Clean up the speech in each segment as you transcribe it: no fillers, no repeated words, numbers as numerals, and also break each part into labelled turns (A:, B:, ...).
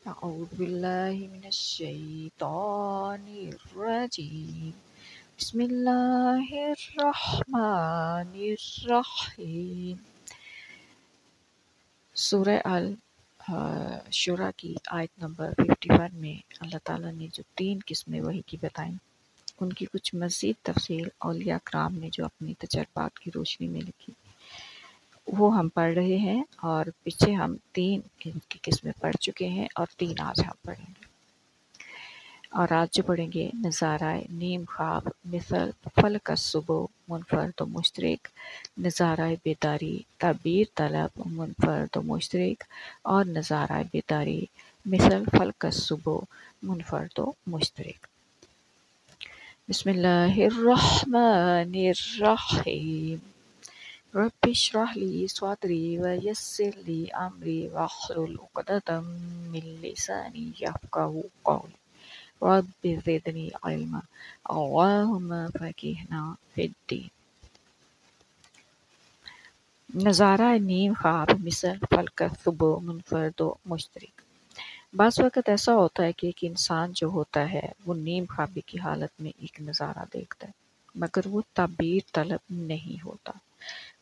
A: أعوذ بالله من الشيطان الرجيم بسم الله الرحمن الرحیم۔ سورہ الشورى کی آیت نمبر 51 میں اللہ تعالیٰ نے جو 3 قسمیں وحی کی بتائیں، ان کی کچھ مزید تفصیل اولیاء کرام نے جو اپنی تجربات کی روشنی میں لکھی وہ ہم پڑھ رہے ہیں، اور پیچھے ہم 3 ان کی قسمیں پڑھ چکے ہیں اور 3 آج ہم پڑھیں گے۔ اور آج جو پڑھیں گے نظارہ نیم خواب مثل فلک الصبح منفرد و مشترک، نظارہ بیداری تعبیر طلب منفرد و مشترک، اور نظارہ بیداری مثل فلک الصبح منفرد و مشترک۔ بسم اللہ الرحمن الرحیم۔ رب اشرح لی صدری ویسر لی امری واحلل عقدۃ من لسانی یفقہوا قولی رب زدنی علما اللہم فقہنا فی الدین۔ نظارہ نیم خواب مثل فلک الصبح منفرد و مشترک۔ بعض وقت ایسا ہوتا ہے کہ ایک انسان جو ہوتا ہے وہ نیم خوابی کی حالت میں ایک نظارہ دیکھتا ہے، مگر وہ تعبیر طلب نہیں ہوتا۔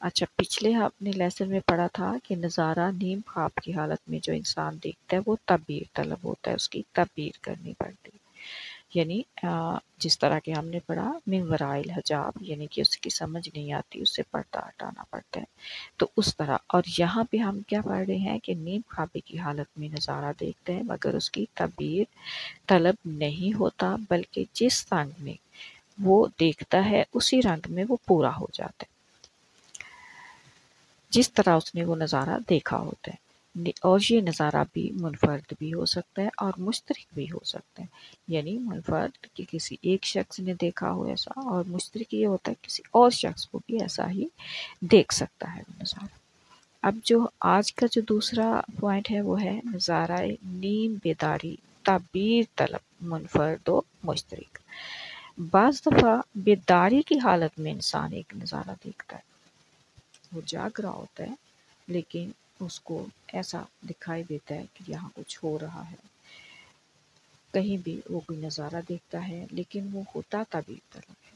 A: اچھا، پچھلے اپنے لیسن میں پڑھا تھا کہ نظارہ نیم خواب کی حالت میں جو انسان دیکھتا ہے وہ تعبیر طلب ہوتا ہے، اس کی تعبیر کرنی پڑتی ہے، یعنی جس طرح کہ ہم نے پڑھا من وراء الحجاب، یعنی کہ اس کی سمجھ نہیں آتی، اسے پردہ ہٹانا پڑتا ہے، تو اس طرح۔ اور یہاں پہ ہم کیا پڑھ رہے ہیں کہ نیم خوابی کی حالت میں نظارہ دیکھتے ہیں مگر اس کی تعبیر طلب نہیں ہوتا، بلکہ جس رنگ میں وہ دیکھتا ہے اسی رنگ میں وہ پورا ہو جاتا ہے، جس طرح اس نے وہ نظارہ دیکھا ہوتا ہے۔ اور یہ نظارہ بھی منفرد بھی ہو سکتا ہے اور مشترک بھی ہو سکتا ہے، یعنی منفرد کہ کسی ایک شخص نے دیکھا ہو ایسا، اور مشترک یہ ہوتا ہے کسی اور شخص کو بھی ایسا ہی دیکھ سکتا ہے وہ نظارہ۔ اب جو آج کا جو دوسرا پوائنٹ ہے وہ ہے نظارہ نیم بیداری تعبیر طلب منفرد و مشترک۔ بعض دفعہ بیداری کی حالت میں انسان ایک نظارہ دیکھتا ہے، وہ جاگ رہا ہوتا ہے لیکن اس کو ایسا دکھائی دیتا ہے کہ یہاں کچھ ہو رہا ہے، کہیں بھی وہ کوئی نظارہ دیکھتا ہے لیکن وہ ہوتا تعبیر طلب ہے،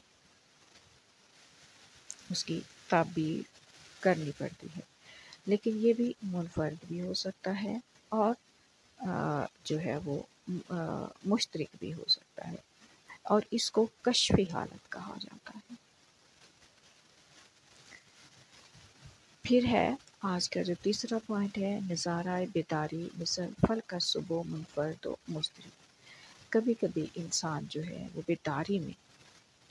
A: اس کی تعبیر کرنی پڑتی ہے، لیکن یہ بھی منفرد بھی ہو سکتا ہے اور جو ہے وہ مشترک بھی ہو سکتا ہے، اور اس کو کشفی حالت کہا جاتا ہے۔ پھر ہے آج کا جو تیسرا پوائنٹ ہے نظارہ بیداری مثل فلک الصبح منفرد و مشترک۔ کبھی کبھی انسان جو ہے وہ بیداری میں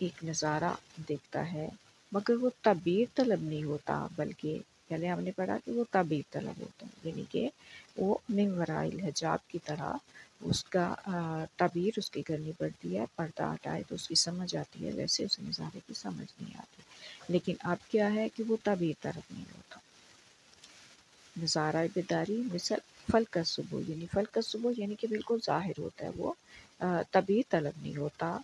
A: ایک نظارہ دیکھتا ہے مگر وہ تعبیر طلب نہیں ہوتا، بلکہ پہلے ہم نے پڑھا کہ وہ تعبیر طلب ہوتا ہے، یعنی کہ وہ من وراء الحجاب کی طرح اس کا تعبیر اس کی کرنی پڑتی ہے، پردہ ہٹائے تو اس کی سمجھ آتی ہے، ویسے اس نظارے کی سمجھ نہیں آتی، لیکن اب کیا ہے کہ وہ تعبیر طلب نہیں ہوتا۔ نظارہ بیداری مثل فلک الصبح، یعنی فلک الصبح یعنی کہ بالکل ظاہر ہوتا ہے، وہ تعبیر طلب نہیں ہوتا،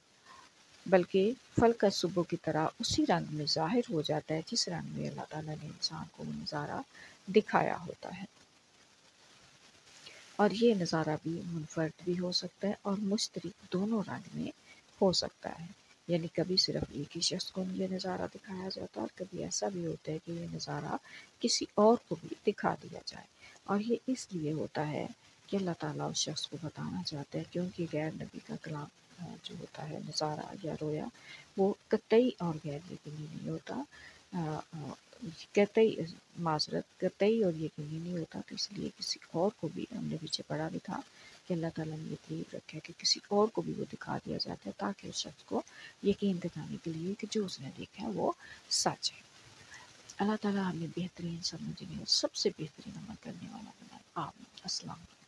A: بلکہ فلک الصبح کی طرح اسی رنگ میں ظاہر ہو جاتا ہے جس رنگ میں اللہ تعالیٰ نے انسان کو وہ نظارہ دکھایا ہوتا ہے۔ اور یہ نظارہ بھی منفرد بھی ہو سکتا ہے اور مشترک دونوں رنگ میں ہو سکتا ہے، یعنی کبھی صرف ایک ہی شخص کو یہ نظارہ دکھایا جاتا ہے اور کبھی ایسا بھی ہوتا ہے کہ یہ نظارہ کسی اور کو بھی دکھا دیا جائے، اور یہ اس لیے ہوتا ہے کہ اللہ تعالیٰ اس شخص کو بتانا چاہتا ہے، کیونکہ غیر نبی کا کلام جو ہوتا ہے نظارہ یا رویا وہ قطعی اور غیر یقینی نہیں ہوتا، قطعی قطعی اور یقینی نہیں ہوتا، تو اس لیے کسی اور کو بھی، ہم نے پیچھے پڑھا بھی تھا کہ اللہ تعالیٰ نے یہ طریق رکھا ہے کہ کسی اور کو بھی وہ دکھا دیا جاتا ہے تاکہ اس شخص کو یقین دکھانے کے لیے کہ جو اس نے دیکھا ہے وہ سچ ہے۔ اللہ تعالیٰ ہمیں بہترین سمجھنے اور سب سے بہترین عمل کرنے والا بنائے، آمین۔ السلام علیکم۔